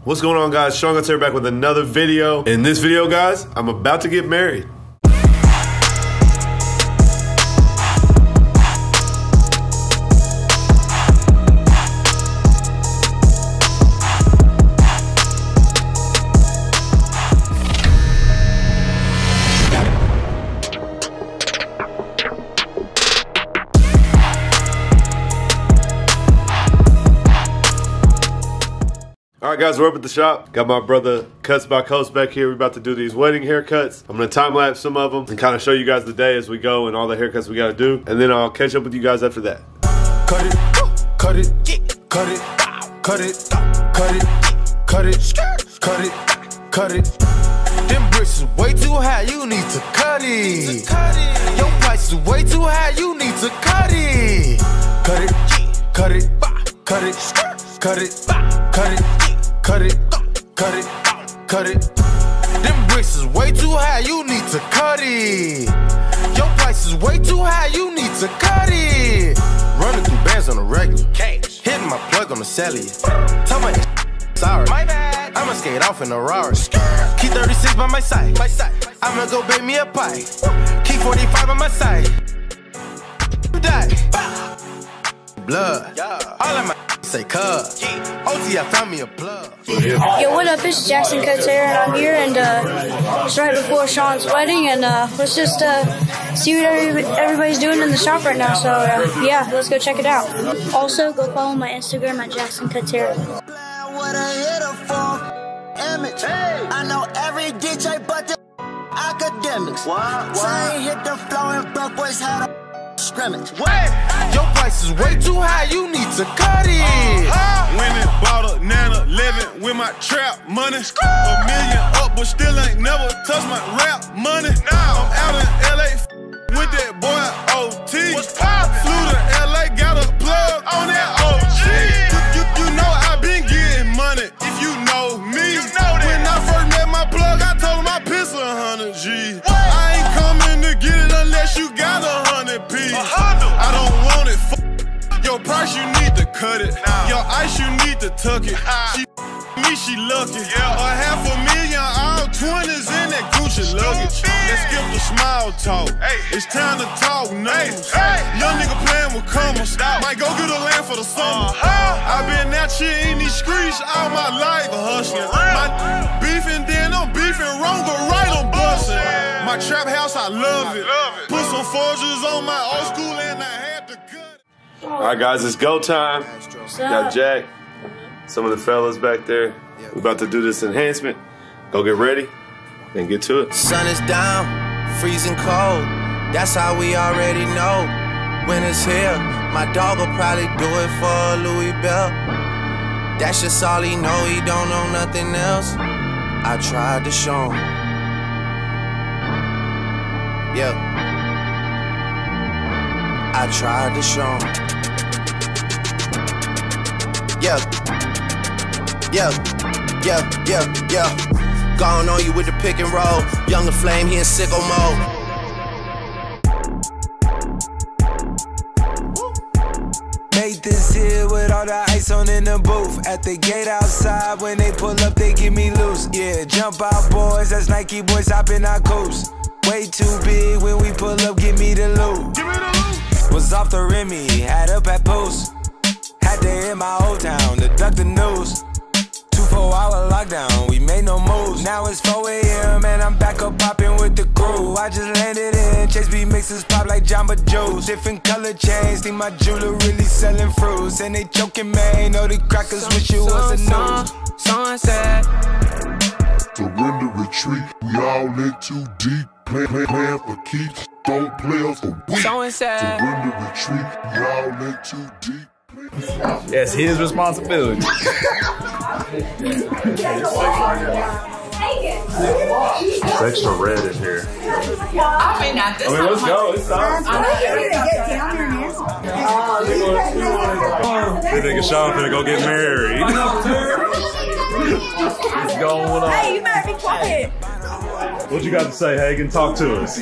What's going on, guys? Seancutshair back with another video. In this video, guys, I'm about to get married. Alright guys, we're up at the shop. Got my brother Cuts by Coast back here. We're about to do these wedding haircuts. I'm going to time lapse some of them and kind of show you guys the day as we go and all the haircuts we got to do. And then I'll catch up with you guys after that. Cut it, cut it, cut it, cut it, cut it, cut it, cut it, cut it. Them bricks is way too high, you need to cut it. Your price is way too high, you need to cut it. Cut it, cut it, cut it, cut it, cut it. Cut it, cut it, cut it. Them bricks is way too high, you need to cut it. Your price is way too high, you need to cut it. Running through bands on the regular. Hitting my plug on the cellular. Tell my sorry. My bad. I'ma skate off in a Rari. Key 36 by my side. I'ma go bake me a pie. Key 45 by my side. Die. Blood. All of my say cuz. OT, I found me a plug. Yo, what up? It's Seancutshair, and I'm here, and it's right before Sean's wedding, and let's just see what everybody's doing in the shop right now. So yeah, let's go check it out. Also, go follow my Instagram at Seancutshair. I know every DJ but the academics. Chain hit the floor and broke boys had a scrimmage. Your price is way too high, you need to cut it. Went and bought a Nana 11 with my trap money. $1 million up, but still ain't never touched my rap money. I'm out in LA with that boy OT. Flew to LA, got a plug on that OG. You know I been getting money if you know me. When I first met my plug, I told him I piss 100 G. I ain't coming to get it unless you got 100 P. I don't want it. Your price, you need to cut it. Your ice, you need to tuck it. She lucky. $500,000, all 20s in that Gucci luggage. Let's skip the small talk. It's time to talk numbers. Young nigga playing with commas. Might go get a land for the summer. I've been out here in these streets all my life hustling. My beefing, then I'm beefing wrong, but right I'm busting. My trap house, I love it. Put some forges on my old school and I had to cut it. Alright guys, it's go time. Got Jack, some of the fellas back there. We're about to do this enhancement. Go get ready and get to it. Sun is down, freezing cold. That's how we already know. Winter's here, my dog will probably do it for Louis Bell. That's just all he know, he don't know nothing else. I tried to show him. Yeah. I tried to show him. Yeah. Gone on you with the pick and roll. Younger flame, he in sicko mode. Made this here with all the ice on in the booth. At the gate outside, when they pull up, they give me loose. Yeah, jump out boys, that's Nike boys hopping our coast. Way too big when we pull up, give me the loot. Was off the Remy, had up at post. Had to hit my old town to duck the news. 24-hour lockdown, we made no moves. Now it's 4 AM and I'm back up popping with the crew. I just landed in, Chase B mixes pop like Jamba Joe's. Different color chains, think my jeweler really selling fruits. And they choking, man, know the crackers wish it was a news. Someone said, surrender, retreat, we all in too deep. Playing for keeps, don't play us for weeks. Someone said, surrender, retreat, we all in too deep. It's his responsibility. It's extra red in here. I mean, not this. Let's go. It's time. This nigga Sean finna go get married. What's going on? Hey, you better be quiet. What you got to say, Hagen? Talk to us.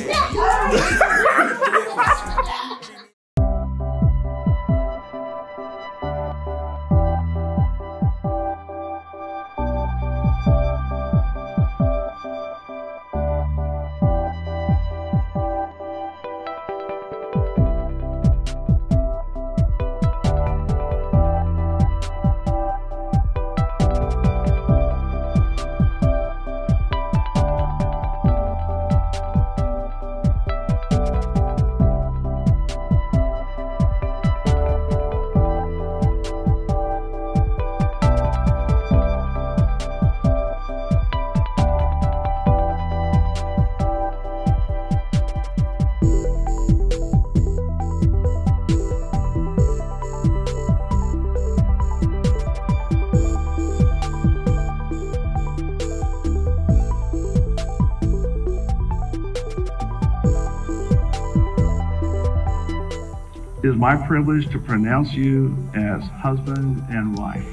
is my privilege to pronounce you as husband and wife.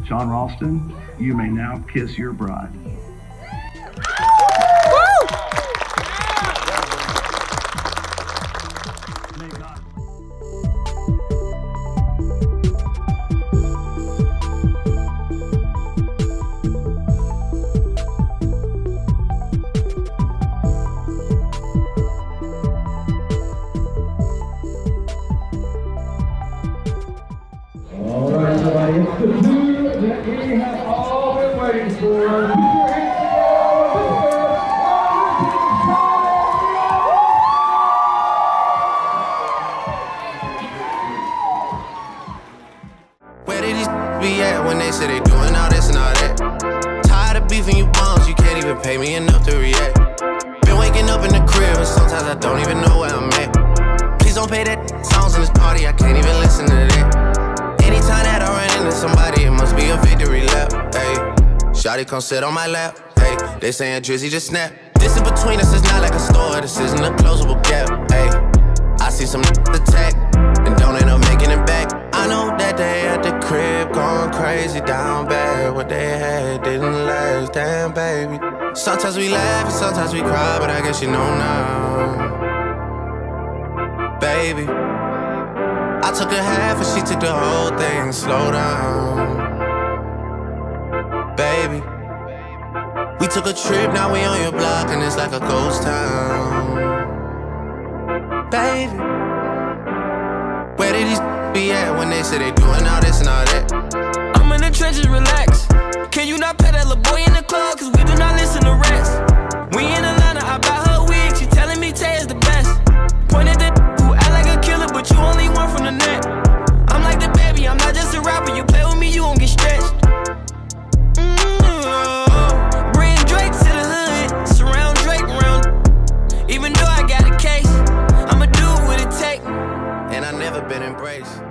Sean Ralston, you may now kiss your bride. It's the move that we have all been waiting for. Where did these be at when they say they doing all this and all that? Tired of beefing you bums, you can't even pay me enough to react. Been waking up in the crib and sometimes I don't even know where I'm at. Please don't pay that songs in this party, I can't even listen to that. Anytime that I run into somebody, it must be a victory lap, ayy. Shawty come sit on my lap, ayy. They saying Drizzy just snap. This in between us is not like a store, this isn't a closable gap, ayy. I see some attack, and don't end up making it back. I know that they at the crib going crazy down bad. What they had didn't last, damn baby. Sometimes we laugh and sometimes we cry, but I guess you know now, baby. I took a half and she took the whole thing. Slow down, baby. We took a trip, now we on your block and it's like a ghost town, baby. Where did these be at when they say they doing all this and all that? I'm in the trenches, relax. Can you not pet that little boy in the club? Cause we do not listen to rest. We in Atlanta, I buy her wig. She telling me Tay is the best. Point at the who act like a killer, but you only one from the net. I'm like the baby, I'm not just a rapper. You play with me, you gon' get stretched. Bring Drake to the hood, surround Drake around. Even though I got a case, I'ma do what it take. And I never been embraced.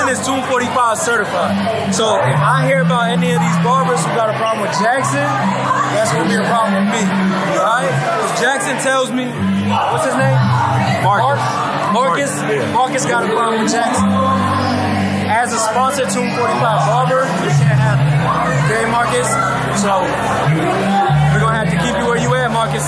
Is 245 certified. So if I hear about any of these barbers who got a problem with Jackson, that's gonna be a problem with me. Alright? If Jackson tells me, what's his name? Marcus got a problem with Jackson. As a sponsor, 245 barber, you can't have it. Okay, Marcus? So we're gonna have to keep you where you at, Marcus.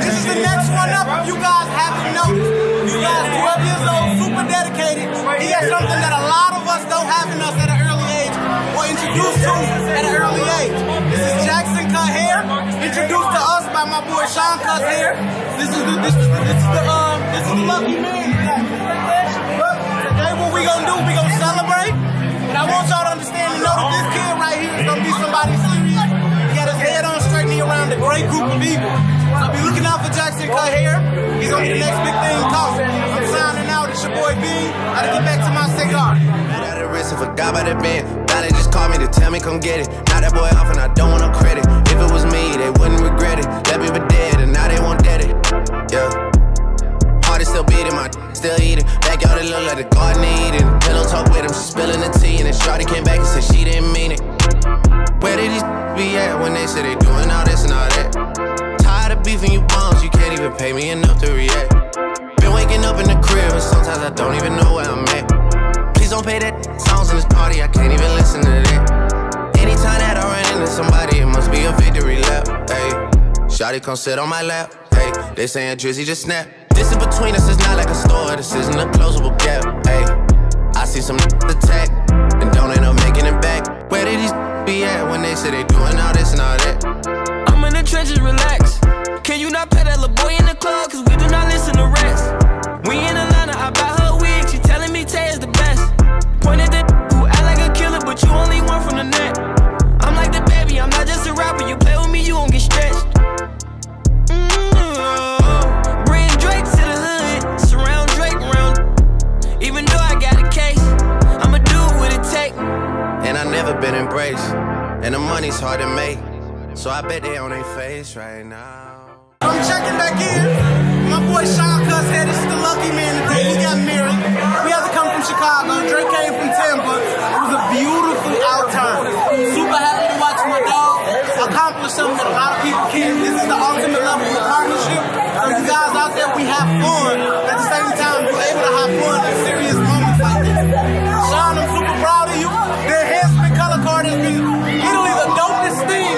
This is the next one up. If you guys haven't noticed, you guys 12 years old, super dedicated. He has something that a lot of us don't have in us at an early age, or introduced to at an early age. This is Jackson Cut Hair, introduced to us by my boy Seancutshair. This is the lucky man. But today what we gonna do, we gonna celebrate. And I want y'all to understand and know that this kid right here is gonna be somebody serious. He got his head on straight and he around a great group of people. So be looking out for Jackson Cut Hair. He's gonna be the next big thing talking. I'm signing out. It's your boy B. Gotta get back to my cigar. At the risk and forgot about the band. Now they just called me to tell me come get it. Now that boy off and I don't want no credit. If it was me, they wouldn't regret it. Left me for dead and now they won't dead it. Yeah. Heart is still beating, my still eating. Backyard it look like the garden eating. Pillow talk with him, she spilling the tea. And then Shawty came back and said she didn't mean it. Where did these be at when they say they doing all this and all that? Tired of beefing you bums, you can't even pay me enough to react. Been waking up in the crib and sometimes I don't even know where I'm at. Please don't pay that songs in this party, I can't even listen to that. Anytime that I run into somebody, it must be a victory lap, ayy. Shawty come sit on my lap, ayy. They saying Drizzy just snap. This in between us is not like a store, this isn't a closable gap, ayy. I see some attack, and don't end up making it back. Where did these be at when they say they doing all this and all that? I'm in the trenches, relax. Can you not pet that little boy in the club? Cause we do not listen to rest. We in Atlanta, I buy her wig. She telling me Tay is the best. Point at the who act like a killer, but you only one from the net. I'm like the baby, I'm not just a rapper. You play with me, you gon' get stretched. Bring Drake to the hood, surround Drake around. Even though I got a case, I'ma do what it take. And I never been embraced, and the money's hard to make. So I bet they on their face right now. I'm checking back in. My boy Seancutshair, this is the lucky man today. He got married. We have to come Chicago. Drake came from Tampa. It was a beautiful outturn. Super happy to watch my dog accomplish something that a lot of people can't. This is the ultimate level of partnership. So you guys out there, we have fun. At the same time, you're able to have fun in serious moments like this. Sean, I'm super proud of you. The enhancement color card has been literally the dopest thing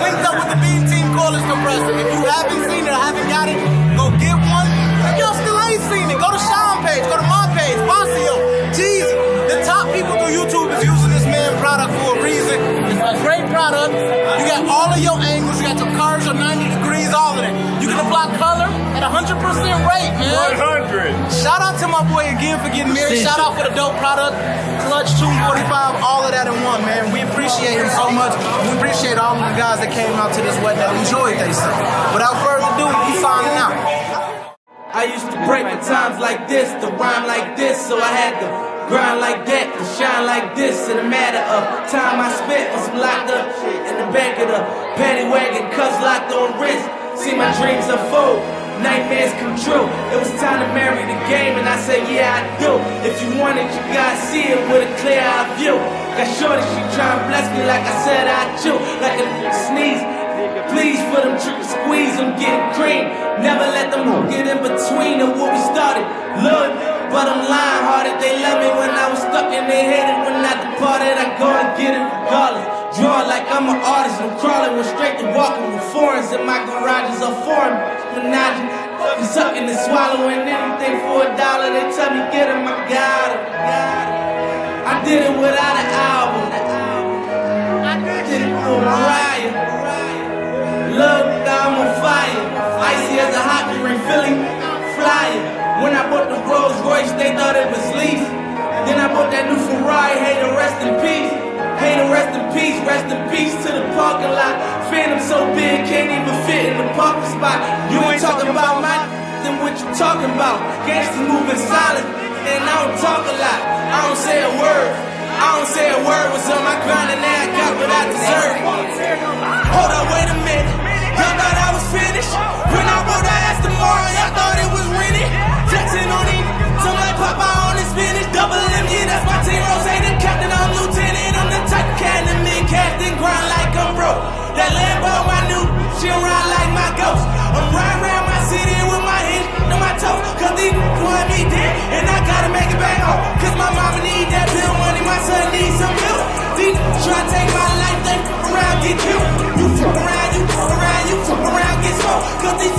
linked up with the Beam Team Cordless compressor. If you haven't seen it or haven't got it, go get one. If y'all still ain't seen it, go to Sean page, go to my page, Bossio, Jeezy. The top people through YouTube is using this man product for a reason. It's a great product. You got all of your angles, you got your curves, your 90 degrees, all of that. You can apply color at 100% rate, man. 100. Shout out to my boy again for getting married. Shout out for the dope product. Clutch 245, all of that in one, man. We appreciate him so much. We appreciate all of the guys that came out to this wedding that enjoyed themselves. Without further ado, we signing out. I used to break at times like this, to rhyme like this, so I had to grind like that, to shine like this. In a matter of time I spent on some locked up shit in the back of the paddy wagon, cuffs locked on wrist. See my dreams unfold, nightmares come true. It was time to marry the game, and I said, yeah, I do. If you want it, you gotta see it with a clear eye view. Got shorty, she try and bless me like I said I do. Like a sneeze, please for them trick squeeze, I'm getting cream. Never let them get in between of what we started. Look, but I'm lying hearted. They love me when I was stuck and they hated when I departed. I go and get it regardless. Draw like I'm an artist. I'm crawling, went straight to walking with foreigns in my garages are foreign. Menaging, fucking sucking and swallowing anything for $1. They tell me get him, I got it. I did it without an album. I did it for Mariah. Love, I'm on fire. Icy as a hockey ring, Philly flyer. When I bought the Rolls Royce, they thought it was lease. Then I bought that new Ferrari, hey, to rest in peace. Hey, to rest in peace to the parking lot. Phantom so big, can't even fit in the parking spot. You ain't talking about my then what you talking about? Gangsters moving silent, and I don't talk a lot. I don't say a word. I don't say a word. Was on my grind and now I got what I deserve. Hold up, wait a minute. Y'all thought I was finished. When I wrote that ass tomorrow, y'all thought it was winning. Jackson on him, some like Papa on his finish. Double M, yeah, that's my team. Rose ain't the captain, I'm lieutenant. I'm the type of cat in mid-captain, grind like I'm broke. That Lambo, my new, she'll ride like my ghost. I'm riding around my city with my hinge on my toes. Cause these want me dead, and I gotta make it back home. Cause my mama need that bill money, my son needs some bills. These try to take my life, they fuck around, get killed. You fuck around, you fuck around, you fuck around, get smoked. Cause these